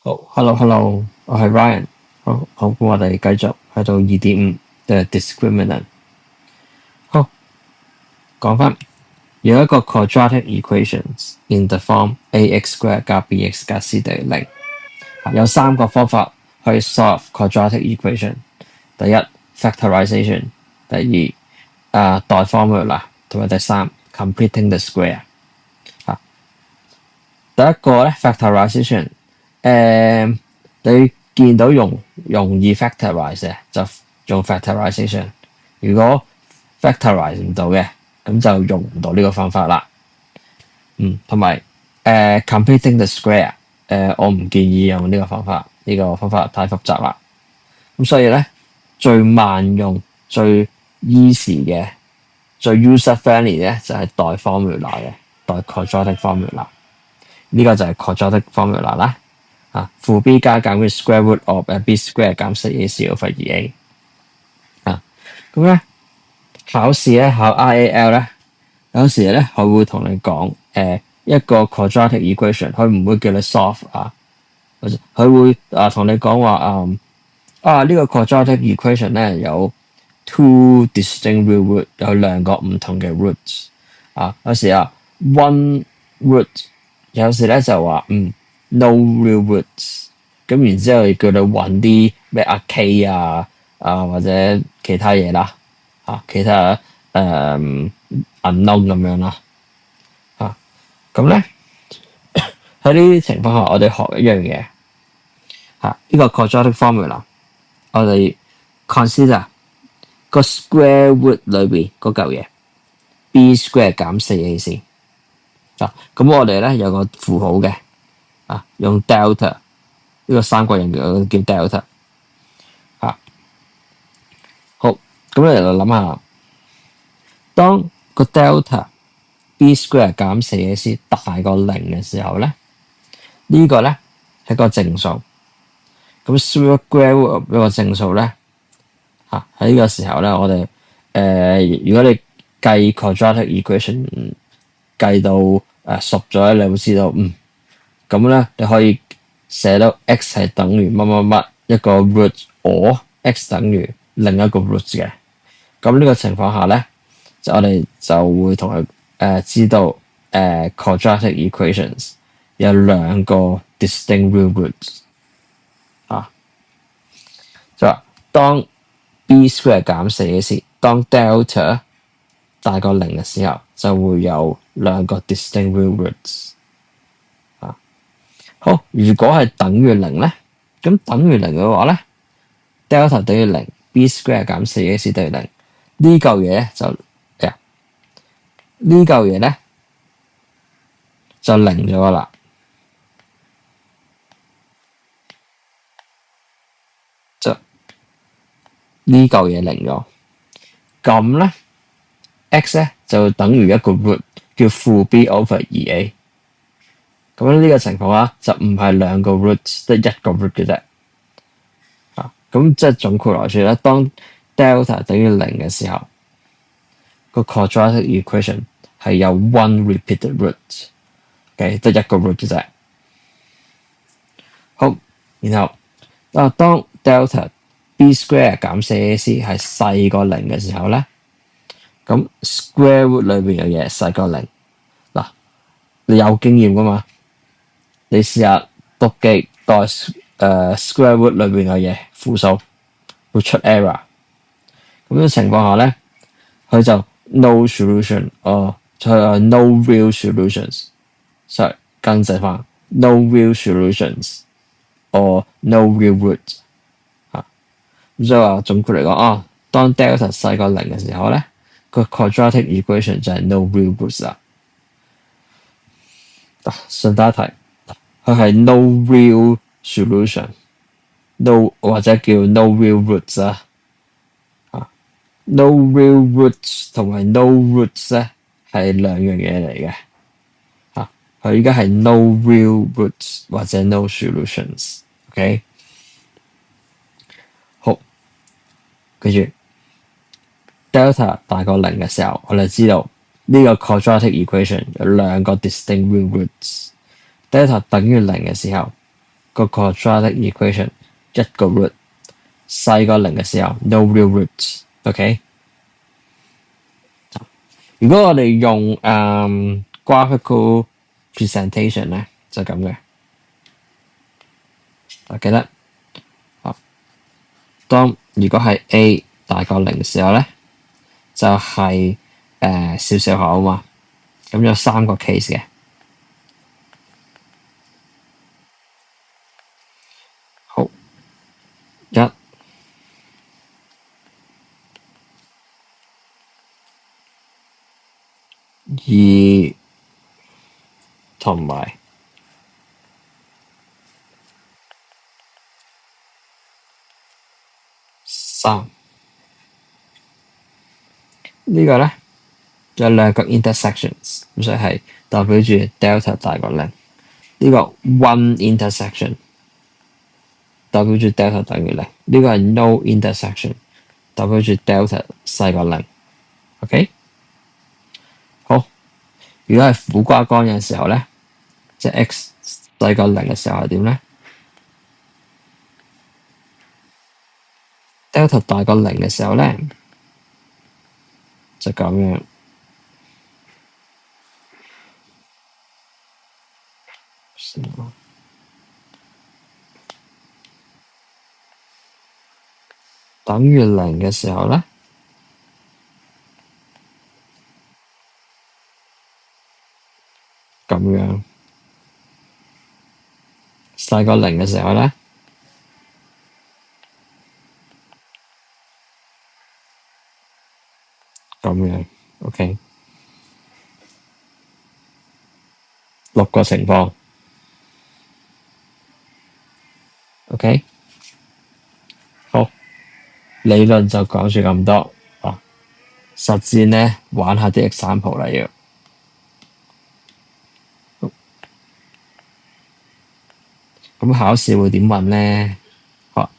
好，hello，我係 Ryan。好，咁我哋繼續去到2.5嘅 discriminant。好，講翻有一個 quadratic equations in the form ax square 加 bx 加 c 等於零。有三個方法去 solve quadratic equation。第一 factorization，第二代 formula，同埋第三 completing the square。第一個咧 factorization，你見到容易 factorize 嘅就用 factorization，如果 factorize 唔到嘅，咁就用唔到呢個方法啦。同埋completing the square，我唔建議用呢個方法，呢個方法太複雜啦。咁所以咧，最萬用、最 easy 嘅、最 user friendly 嘅就係代 formula 嘅，代 quadratic formula。呢個就係 quadratic formula 啦。負 b 加減嘅 square root of b square 減 4ac over 2a。咁咧考試咧考 RAL 咧，有時咧佢會同你講一個 quadratic equation，佢唔會叫你 solve 佢會同你講話呢個 quadratic equation 咧有 two distinct real root， 有兩個唔同嘅 roots。有時one root， 有時咧就話no real roots， 咁然之後叫你揾啲咩k 或者其他嘢啦，其他unknown 咁樣啦。咁咧喺呢啲情況下，我哋學一樣嘢。呢個 quadratic formula， 我哋 consider 個 square root 裏邊嗰嚿嘢 b square 減 4ac。咁我哋咧有個符號嘅，用 delta 呢個三角形叫 delta。好，咁你就諗下，當個 delta b square 減 4ac 大過0嘅時候咧，呢個咧係個正數。咁 square root 呢個正數咧，喺呢個時候咧，我哋如果你計 quadratic equation 計到熟咗咧，你會知道咁咧你可以寫到 x 係等於乜乜乜一個 root， or x 等於另一個 root 嘅。咁呢個情況下咧，我哋就會同佢知道quadratic equations 有兩個 distinct real roots。就話當 b square 減4ac，當 delta 大過0嘅時候，就會有兩個 distinct real roots。好，如果係等於0咧，咁等於0嘅話咧 ，delta 等於0，b square 減 4ac 等於0，呢嚿嘢就呢嚿嘢咧就0咗啦。呢嚿嘢0咗，咁咧 x 咧就等於一個 root 叫負 b over 2a。咁呢個情況下就唔係兩個 root， 得一個 root 嘅啫。咁即係總括來說咧，當 delta 等於0嘅時候，個 quadratic equation 係有 one repeated root， 得一個 root 嘅啫。好，然後當 delta b square 減 4ac 係細過0嘅時候咧，咁 square root 裏邊嘅嘢細過0。你有經驗噶嘛？你試下讀記代square root 裏邊嘅嘢負數會出 error。咁嘅情況下咧，佢就 no solution， no real solutions。sorry， 更正翻 no real solutions or no real root。咁所以話總括嚟講，當 delta 細過0嘅時候咧，個 quadratic equation 就係 no real roots 啦。順帶一提，佢係 no real solution，no 或者叫 no real roots 啊。no real roots 同埋 no roots 咧係兩樣嘢嚟嘅。佢而家係 no real roots 或者 no solutions。OK， 好，記住 delta 大過0嘅時候，我哋知道呢個 quadratic equation 有兩個 distinct real roots。delta 等於0嘅時候，個 quadratic equation 一個 root 細過零嘅時候 no real roots。OK，如果我哋用graphical presentation 咧，就咁嘅。記得當如果係 a 大過零嘅時候咧，就係少少口啊嘛。咁有3個 case 嘅。好，一、2同埋3。呢個咧有2個 intersections，咁所以係代表住 delta 大過零。呢個 one intersection 代表住 delta 等於零。呢個係 no intersection 代表住 delta 細過零。OK， 好。如果係苦瓜乾嘅時候咧，即係 x 細過零嘅時候係點咧 ？delta 大過零嘅時候咧，就咁樣。等於零嘅時候咧，咁樣。細過零嘅時候咧，咁樣。OK， 6個情況。OK， 好，理論就講住咁多。實戰咧玩下啲 example 啦要。咁考試會點問咧？好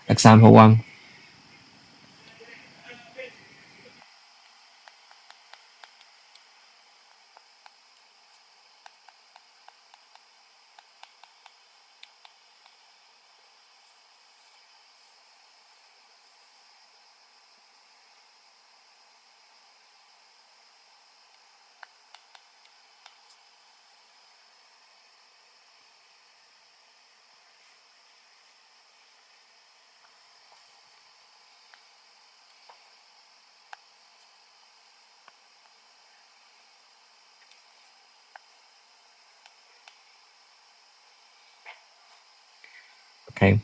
，example one。OK，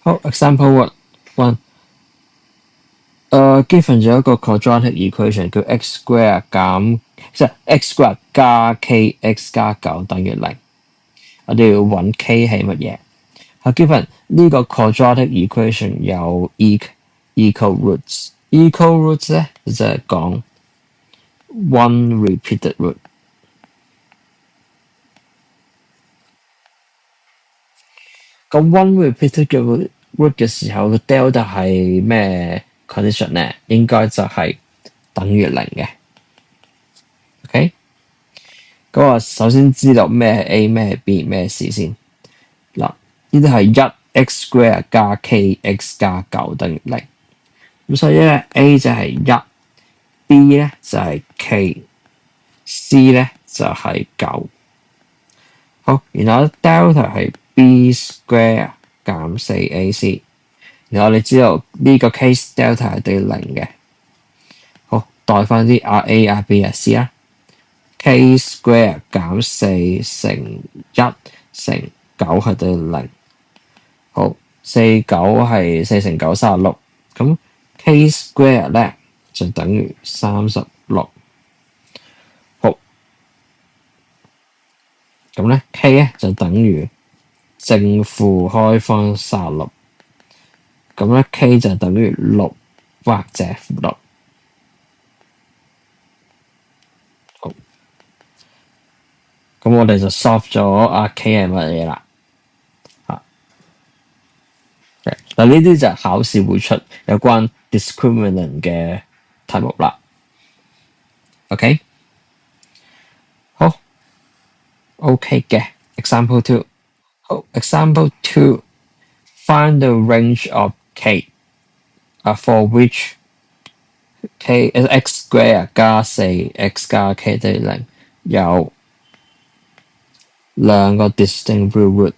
好 ，example one。given 咗一個 quadratic equation 叫 x square 減，即係 x square 加 kx 加9等於0。我哋要揾 k 係乜嘢？given 呢個 quadratic equation 有 equal roots。equal roots 咧就係講 one repeated root。咁 one repeated 嘅 root 嘅時候，個 delta 係咩 condition 咧？應該就係等於0嘅。OK， 咁我首先知道咩係 A， 咩係 B， 咩係 C 先。嗱，呢啲係1 x square 加 kx 加9等於0。咁所以咧 A 就係1，B 咧就係 k，C 咧就係9。好，然後 delta 係 b square 減 4ac。然後我哋知道呢個 case delta 係等於0嘅。好，代翻啲 A、B、C 啦。k square 減4乘1乘9係等於0。好，4 9係4乘9 36。咁 k square 咧就等於36。好，咁咧 k 咧就等於正負開方36。咁咧 k 就等於6或者負6。好，咁我哋就 solve 咗k 係乜嘢啦。嗱，呢啲就係考試會出有關 discriminant 嘅題目啦。OK， 好 OK 嘅 example two。好，example two. Find the range of k for which k x square 加四 x 加 k 等於零，有兩個 distinct real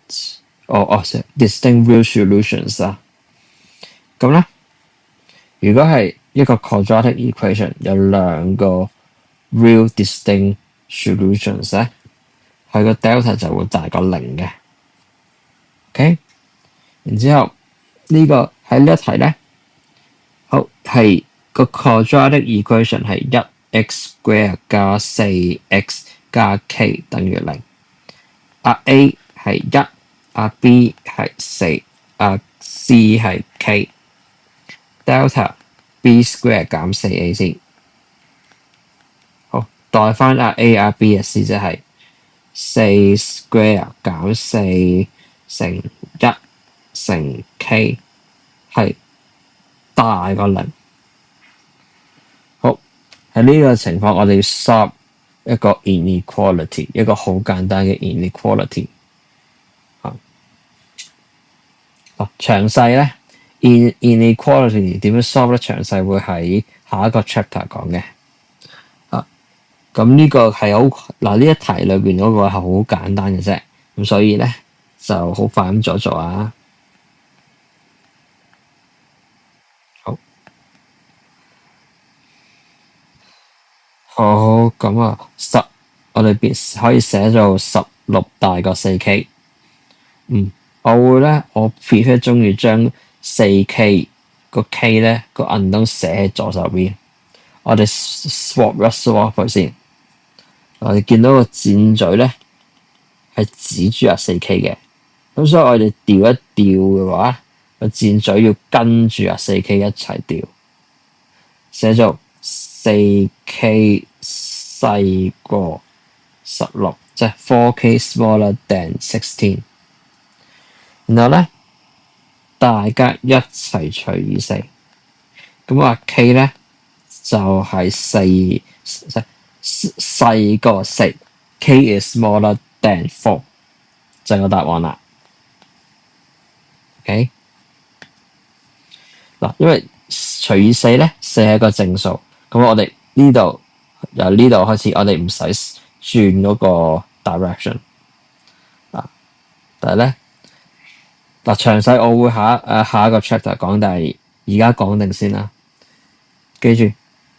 roots，distinct real solutions 啊。咁咧，如果係一個 quadratic equation 有兩個 real distinct solutions 咧，佢個 delta 就會大過零嘅。OK，然之後呢個喺呢一題咧，好係個 quadratic equation 係一 x square 加四 x 加 k 等於零。A 係一，B 係四，C 係 k。delta b square 減四 a 先。好，代翻A、B、C 即係四 square 減四乘一乘 k 係大過零。好，喺呢個情況，我哋要 solve 一個 inequality， 一個好簡單嘅 inequality。詳細咧 inequality 點樣 solve 咧？詳細會喺下一個 chapter 講嘅。咁呢個係好嗱，呢一題裏邊嗰個係好簡單嘅啫，咁所以咧就好快咁做啊。好，咁啊我哋可以寫做16大過4k。我 prefer 中意將4k 個 k 咧個 unknown 寫喺左手邊。我哋 swap 佢先。我哋見到個箭嘴咧係指住4k 嘅，咁所以我哋調一調嘅話，個箭嘴要跟住4k 一齊調，寫做4k 細過16，即係 4k smaller than 16。然後咧，大家一齊除以4，咁k 咧就係細過4 ，k is smaller than 4，就係個答案啦。OK， 嗱，因為除以4咧，4係一個正數，咁我哋由呢度開始，我哋唔使轉嗰個 direction。但係咧，詳細我會下一個 chapter 講，但係而家講定先啦。記住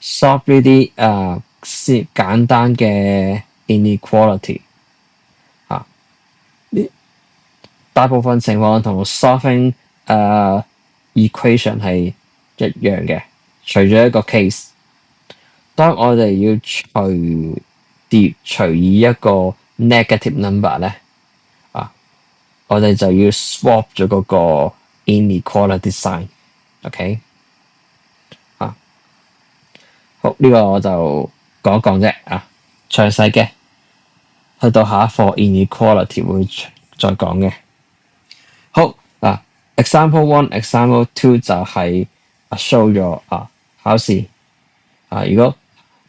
solve 呢啲先簡單嘅 inequality 大部分情況同 solving equation 係一樣嘅，除咗一個 case。當我哋要除以一個 negative number 咧，我哋就要 swap 咗嗰個 inequality sign。OK， 好，呢個我就講一講啫。詳細嘅去到下一課 inequality 會再講嘅。好example 1、example 2就係show 咗考試如果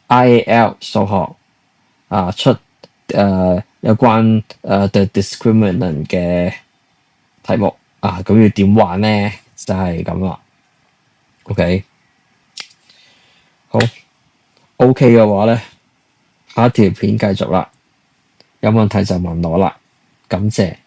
IAL 數學出有關the discriminant 嘅題目咁要點玩咧？就係咁啦。OK， 好 OK 嘅話咧，下一條片繼續啦。有問題就問我啦，感謝。